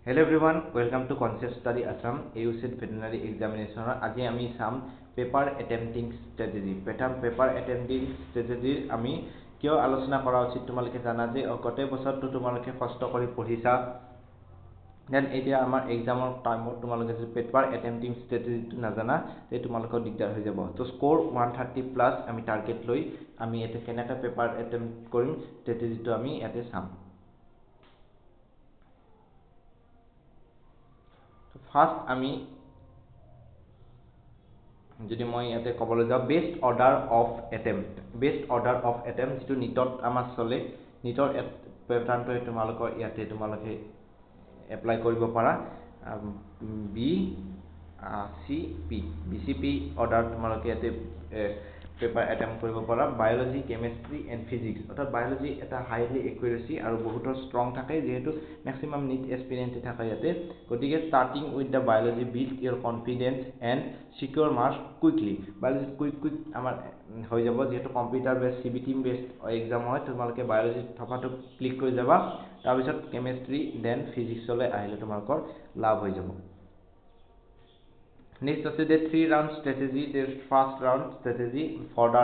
Hello everyone, welcome to Concept Study Assam AUCET Veterinary Examination. আজি আমি some paper attempting strategy paper attempting strategy আমি কিয় আলোচনা কৰা উচিত তোমালোকে জানা যে গতে বছৰটো তোমালোকে কষ্ট কৰি পঢ়িছা দেন এতিয়া আমাৰ এক্সামৰ টাইমত তোমালোকে যে পেপাৰ অ্যাটেম্পটিং স্ট্ৰ্যাটেজিটো নাজানা তে তোমালোকৰ দিগদাৰ হৈ যাব তো স্কোৰ 130 প্লাস আমি টাৰ্গেট লৈ আমি এতে কেনেকা পেপাৰ অ্যাটেম্পট কৰিম স্ট্র্যাটেজিটো আমি এতে চাম ফার্স্ট আমি যদি মই ইয়াতে কবলৈ যাওঁ বেস্ট অর্ডার অফ অ্যাটেম্পট যেটো নিটত আমাৰ চলে নিটৰ প্যাটাৰ্নটো তোমালোকৰ ইয়াতে তোমালোকে এপ্লাই কৰিব পাৰা BCP অৰ্ডাৰ তোমালোকে ইয়াতে পেপাৰ অ্যাটেম্পট কৰিব পাৰা বায়োলজি কেমিস্ট্ৰি এন্ড ফিজিক্স অৰ্থাৎ বায়োলজি এটা হাইলি একুৰেসি আৰু বহুতৰ স্ট্ৰং থাকে যেহেতু ম্যাক্সিমাম নিট এক্সপেৰিয়েন্স থাকে ইয়াতে গতিকে starting with the biology build your confidence and secure marks quickly biology quick আমাৰ হৈ যাব যেহেতু computer base CBT base exam হয় তোমালোকে বায়োলজি থপাটো ক্লিক কৰি যাবা তাৰ পিছত কেমিস্ট্ৰি দেন ফিজিক্সলৈ আহিলে তোমালোকৰ লাভ হৈ যাব Next is the 3 round strategy. The first round strategy for the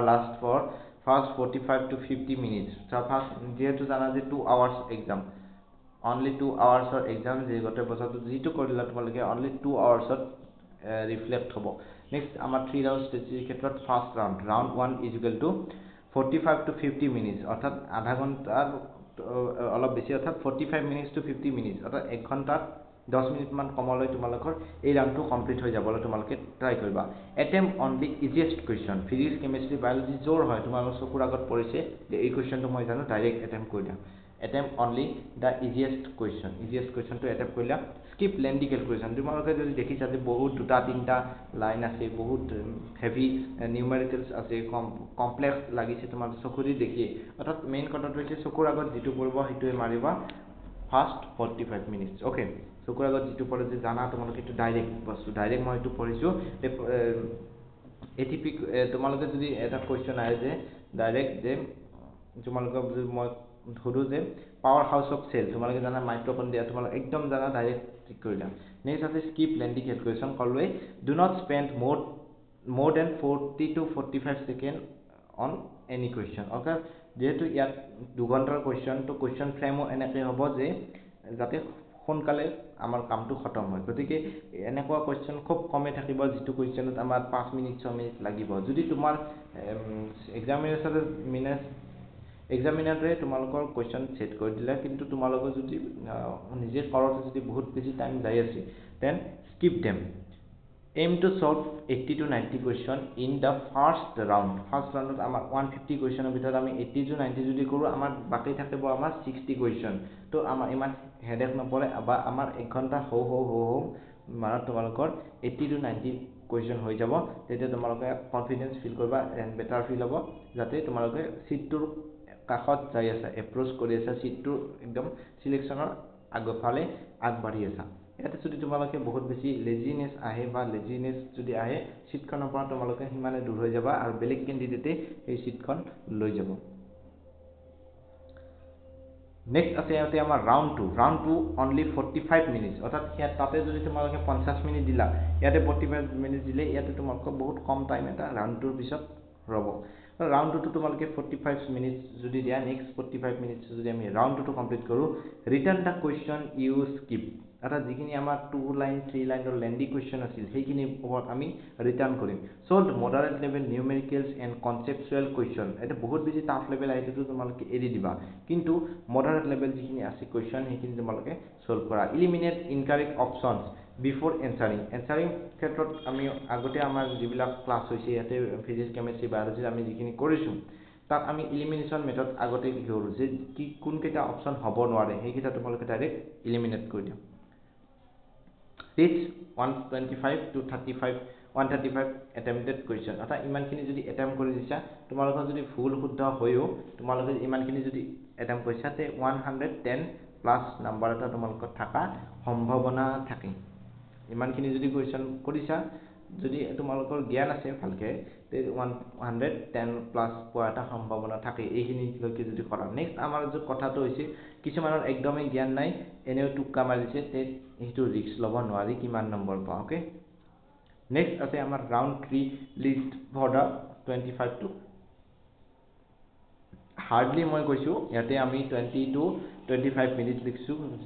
first 45 to 50 minutes. So first যেহেতু জানা যে 2 hours exam. Only 2 hours of exam যে গতে বছৰটো যেটো কৰিলা তোমালোকে only 2 hours reflect হ'ব. Next আমাৰ 3 round strategy ক্ষেত্ৰত first round 1 is equal to 45 to 50 minutes অৰ্থাৎ আধা ঘণ্টাৰ অলপ বেছি অৰ্থাৎ 45 minutes to 50 minutes অৰ্থাৎ 1 ঘণ্টাত 10 মিনিট মান কমলৈ তোমালোকৰ এই ৰাউণ্ডটো কমপ্লিট হৈ যাবলৈ তোমালোকে ট্ৰাই কৰিবা attempt on the easiest question physics chemistry biology জোৰ হয় তোমালোকৰ চকুৰ আগত পৰিছে যে এই কোৱেশ্চনটো মই জানো ডাইৰেক্ট অ্যাটেম্প কৰি দিম অ্যাটেম্প অনলি দা ইজিয়েষ্ট কোৱেশ্চনটো অ্যাটেম্প কৰিলা স্কিপ লেন্দি ক্যালকুলেশন তোমালোকে যদি দেখিছা যে বহুত দুটা তিনটা লাইন আছে বহুত হেভি নিউমেৰিকেলস আছে কমপ্লেক্স লাগিছে তোমাৰ চকুৰি দেখি অৰ্থাৎ মেইন কথাটো হৈছে চকুৰ আগত যেটো পৰিব হেতুৱে মাৰিবা ফাৰ্স্ট 45 minutes ওকে চকুৰ আগত যেটো পৰে যে জানা তোমালোকে এটো ডাইৰেক্ট বস্তু ডাইৰেক্ট মই এটো পঢ়িছো এটিপি তোমালোকে যদি এটা কোৱেশ্চন আহে যে ডাইৰেক্ট যে তোমালোকক মই ধৰু যে পাৱাৰ হাউস অফ সেল তোমালোকে জানা মাইটোকন্ড্ৰিয়া তোমালোকে একদম জানা ডাইৰেক্ট ঠিক কৰিলা নেক্সট আছে স্কিপ লেন্দি ক্যালকুলেশন কলৱে do not spend more than 40 to 45 seconds on any question okay যেহেতু ইয়াত 2 ঘন্টাৰ কোৱেশ্চন তো কোৱেশ্চন ফ্ৰেমো এনেকৈ হ'ব যে যাতে সোনকালে আমাৰ কামটো খতম হয় গতিকে এনেকুৱা কোৱেশ্চন খুব কমে থাকিব যেটো কোৱেশ্চনত আমাৰ 5 মিনিট 6 মিনিট লাগিব যদি তোমাৰ এক্সামিনাৰে তোমালোকৰ কোৱেশ্চন সেট কৰি দিলা কিন্তু তোমালোকৰ যদি নিজে কৰতে যদি বহুত বেছি টাইম যায় আছে then skip them aim to solve 80 to 90 question in the first round আমাৰ 150 questionৰ ভিতৰত আমি 80 to 90 যদি কৰো আমাৰ বাকি থাকিব আমাৰ 60 question তো আমাৰ ইমান হেডেক নপৰে বা আমাৰ 1 ঘন্টা হো মানে তোমালোকৰ 80 to 90 question হৈ যাব তেতিয়া তোমালোকে কনফিডেন্স ফিল কৰিবা এন্ড বেটাৰ ফিল হ'ব যাতে তোমালোকে সিটটোৰ কাখত যাই আছে এপ্ৰোচ কৰি আছে সিটটোৰ একদম সিলেকশনৰ আগফালে আগবাঢ়ি আছে ইয়াতে যদি তোমালোকে বহুত বেছি লেজিনেস আহে বা লেজিনেস যদি আহে সিটখনৰ পৰা তোমালোকে হিমানে দূৰ হৈ যাবা আৰু বেলেগ ক্যান্ডিডেটে এই সিটখন লৈ যাব নেক্সট আছে ইয়াতে আমাৰ ৰাউণ্ড 2 অনলি 45 মিনিটস অৰ্থাৎ ইয়াত তাতে যদি তোমালোকে 50 মিনিট দিলা ইয়াতে 45 মিনিট দিলে ইয়াতে তোমালোকৰ বহুত কম টাইম এটা ৰাউণ্ড 2 পিছত ৰব ৰাউণ্ড 2 তোমালোকে 45 মিনিটস যদি দিয়া নেক্সট 45 মিনিটস যদি আমি ৰাউণ্ড 2 কমপ্লিট কৰো ৰিটাৰ্ন দা কোৱেশ্চন ইউ স্কিপ অৰ্থাৎ যিখিনি আমাৰ 2 লাইন 3 লাইনৰ লেন্দি কোৱেশ্চন আছিল সেইখিনি ওপৰত আমি ৰিটাৰ্ন কৰিম solve moderate level numericals and conceptual question এটা বহুত বেছি টাফ লেভেল আহিটো তোমালোকে এৰি দিবা কিন্তু মডাৰেট লেভেল যিখিনি আছে কোৱেশ্চন সেইখিনি তোমালোকে সলভ কৰা এলিমিনেট ইনকাৰেক্ট অপচনস বিফোৰ এনসাৰিং ক্ষেত্ৰত আমি আগতে আমাৰ যিবিলাক ক্লাস হৈছে ইয়াতে ফিজিক্স কেমিস্ট্ৰি বায়োলজি আমি যিখিনি কৰিছো তাত আমি এলিমিনেশন মেথড আগতে কি কৰো যে কি কোন কেইটা অপচন হ'ব নোৱাৰে সেইকেইটা তোমালোকে ডাইৰেক্ট এলিমিনেট কৰি দিও reach 125 to 135 attempted question অৰ্থাৎ ইমানখিনি যদি অ্যাটেম্প কৰি দিছা তোমালোকৰ যদি ভুল শুদ্ধ হয়ও তোমালোকে ইমানখিনি যদি অ্যাটেম্প কৰিছা তে 110 প্লাস নাম্বাৰ এটা তোমালোকৰ থাকা সম্ভাৱনা থাকে ইমানখিনি যদি কোৱেশ্চন কৰিছা যদি তোমালোকৰ জ্ঞান আছে ভালকে তে 110 প্লাস পোৱা এটা সম্ভাৱনা থাকে এইখিনিলৈকে যদি কৰা নেক্সট আমাৰ যে কথাটো হৈছে কিছুমানৰ একদমেই জ্ঞান নাই এনেও টুক্কা মাৰিছে তে সেইটো ৰিস্ক ল'ব নোৱাৰি কিমান নম্বৰ পাওঁ ওকে নেক্সট আছে আমাৰ round 3 list for the 25 to hardly মই কৈছো ইয়াতে আমি 20 টু 25 মিনিট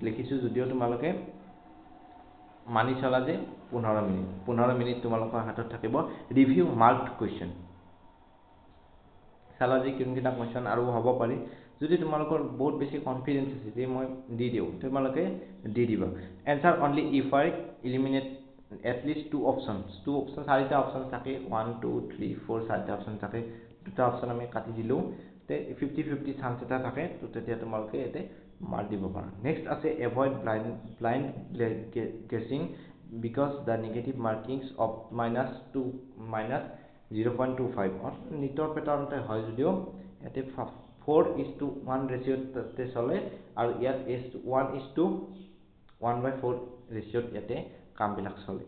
লিখিছো যদিও তোমালোকে মানি চলা যে 15 মিনিট তোমালোকৰ হাতত থাকিব ৰিভিউ মাৰ্কড কোৱেশ্চন চালা যে কিনকিটা কোৱেশ্চন আৰু হ'ব পাৰে যদি তোমালোকৰ বহুত বেছি কনফিডেন্স আছে যে মই দি দিও তোমালোকে দি দিবা answer only if I eliminate at least two options চাৰিটা অপচন থাকে 1 2 3 4 চাৰিটা অপচন থাকে দুটা অপচন আমি কাটি দিলো তে 50-50 চান্স এটা থাকে তো তেতিয়া তোমালোকে এতে মাৰ দিব পাৰা নেক্সট আছে avoid blind guessing because the negative markings of -2 -0.25 or নিটৰ পেটাৰ্নতে হয় যদিও এতে 4:1 ৰেশিওতে চলে আৰু ইয়াত 1:1/4 ৰেশিওত ইয়াতে কামবিলাক চলে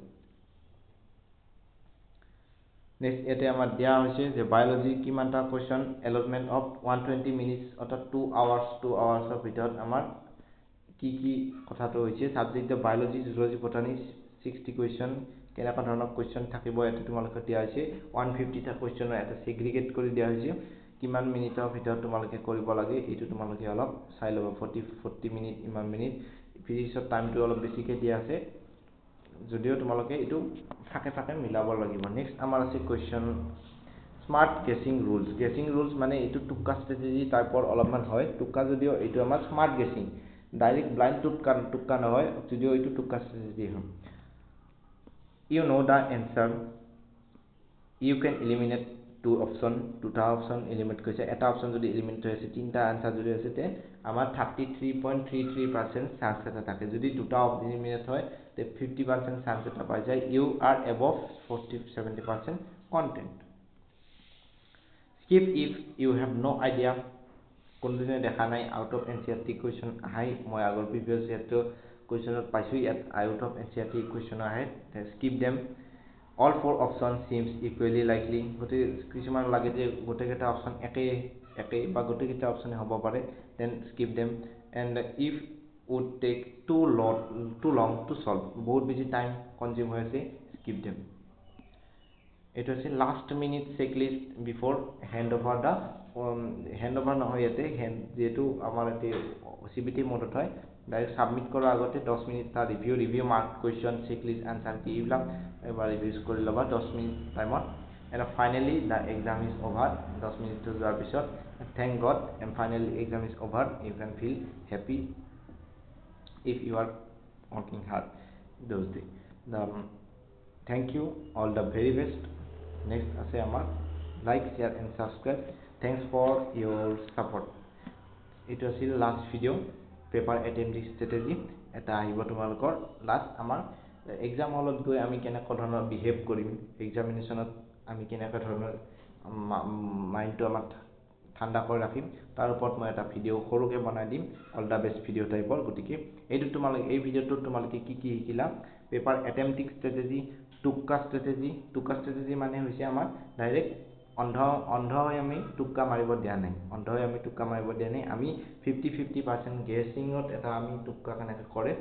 নেক্সট এতে আমাৰ দিয়া হৈছে যে বায়োলজি কিমানটা কোৱেশ্চন এলটমেন্ট অফ 120 মিনিটস অৰ্থাৎ 2 আৱাৰ্ছৰ ভিতৰত আমাৰ কি কথাটো হৈছে subject biology zoology botany 60 question কেনেকা ধৰণৰ কোৱেশ্চন থাকিব এতে তোমালোকে দিয়া হৈছে 150 টা কোৱেশ্চনৰ এটা সেগ্ৰিগেট কৰি দিয়া হৈছে কিমান মিনিটৰ ভিতৰত তোমালোকে কৰিব লাগে এটো তোমালোকে অলপ চাই লব 40 মিনিট ইমান মিনিট ফিজিক্সৰ টাইমটো অলপ বেছিকে দিয়া আছে যদিও তোমালোকে এটো ফাকে মিলাব লাগিব নেক্সট আমাৰ আছে কোৱেশ্চন স্মাৰ্ট গেছিং ৰুলস মানে এটো টুক্কা ষ্ট্ৰেটেজি টাইপৰ অলপমান হয় টুক্কা যদিও এটো আমাৰ স্মাৰ্ট গেছিং ডাইৰেক্ট ব্লাইন্ড টুক্কা নহয় যদিও এটো টুক্কা ষ্ট্ৰেটেজি হয় you know the answer you can eliminate দুটা অপচন এলিমিনেট কৰিছে এটা অপচন যদি এলিমিনেট হৈছে তিনটা আনসাৰ যদি আছে তে আমাৰ 33.33% চান্স এটা থাকে যদি দুটা এলিমিনেট হয় তে 50% চান্স এটা পাই যায় you are above 40-70% content skip if you have no idea কোনদিনে দেখা নাই আউট অফ এনসিআরটি কোৱেশ্চন আহাই মই আগৰ প্ৰিভিয়াস ইয়াতো কোৱেশ্চনত পাইছো ইয়াত আউট অফ এনসিআৰটি কোৱেশ্চন আহে skip them all four options seems equally likely গতে কিছুমান লাগে যে গোটেকেটা অপচন একে বা গোটেকেটা অপচনে হ'ব পাৰে then skip them and if would take too long to solve বহুত বেছি টাইম কনজিউম হৈ আছে skip them it was a last minute checklist before handover নহয় ইয়াতে যেটো আমাৰ এতে সিবিটি মোডত হয় ডাইৰেক্ট সাবমিট কৰাৰ আগতে 10 মিনিট টা review mark question checklist answer কি ইবিলাক এবাৰ ৰিভিউ কৰি লবা 10 মিনিট টাইমত and finally the exam is over 10 minute যোৱাৰ পিছত thank god and finally exam is over you can feel happy if you are working hard those days thank you all the very best next আছে আমাৰ like share and subscribe thanks for your support it was the last video paper attempting strategy এটা আহিব তোমালোকৰ last আমাৰ exam হলত গৈ আমি কেনেকা ধৰণৰ বিহেভ কৰিম এক্সামিনেশনত আমি কেনেকা ধৰণৰ মাইন্ডটো আমাৰ ঠাণ্ডা কৰি ৰাখিম তাৰ ওপৰত মই এটা ভিডিও সৰুকে বনাই দিম অল দা বেষ্ট ভিডিও টাইপৰ গতিকে এইটো তোমালোকে এই ভিডিওটো তোমালোকে কি শিকিলা পেপাৰ এটেম্পটিং ষ্ট্ৰেটেজি টুক্কা ষ্ট্ৰেটেজি মানে হৈছে আমাৰ ডাইৰেক্ট অন্ধ হৈ আমি টুক্কা মাৰিব দিয়া নাই আমি 50-50% গেছিংত এটা আমি টুক্কা কেনেকৈ কৰে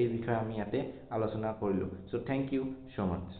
এই বিষয়ে আমি ইয়াতে আলোচনা কৰিলো so thank you so much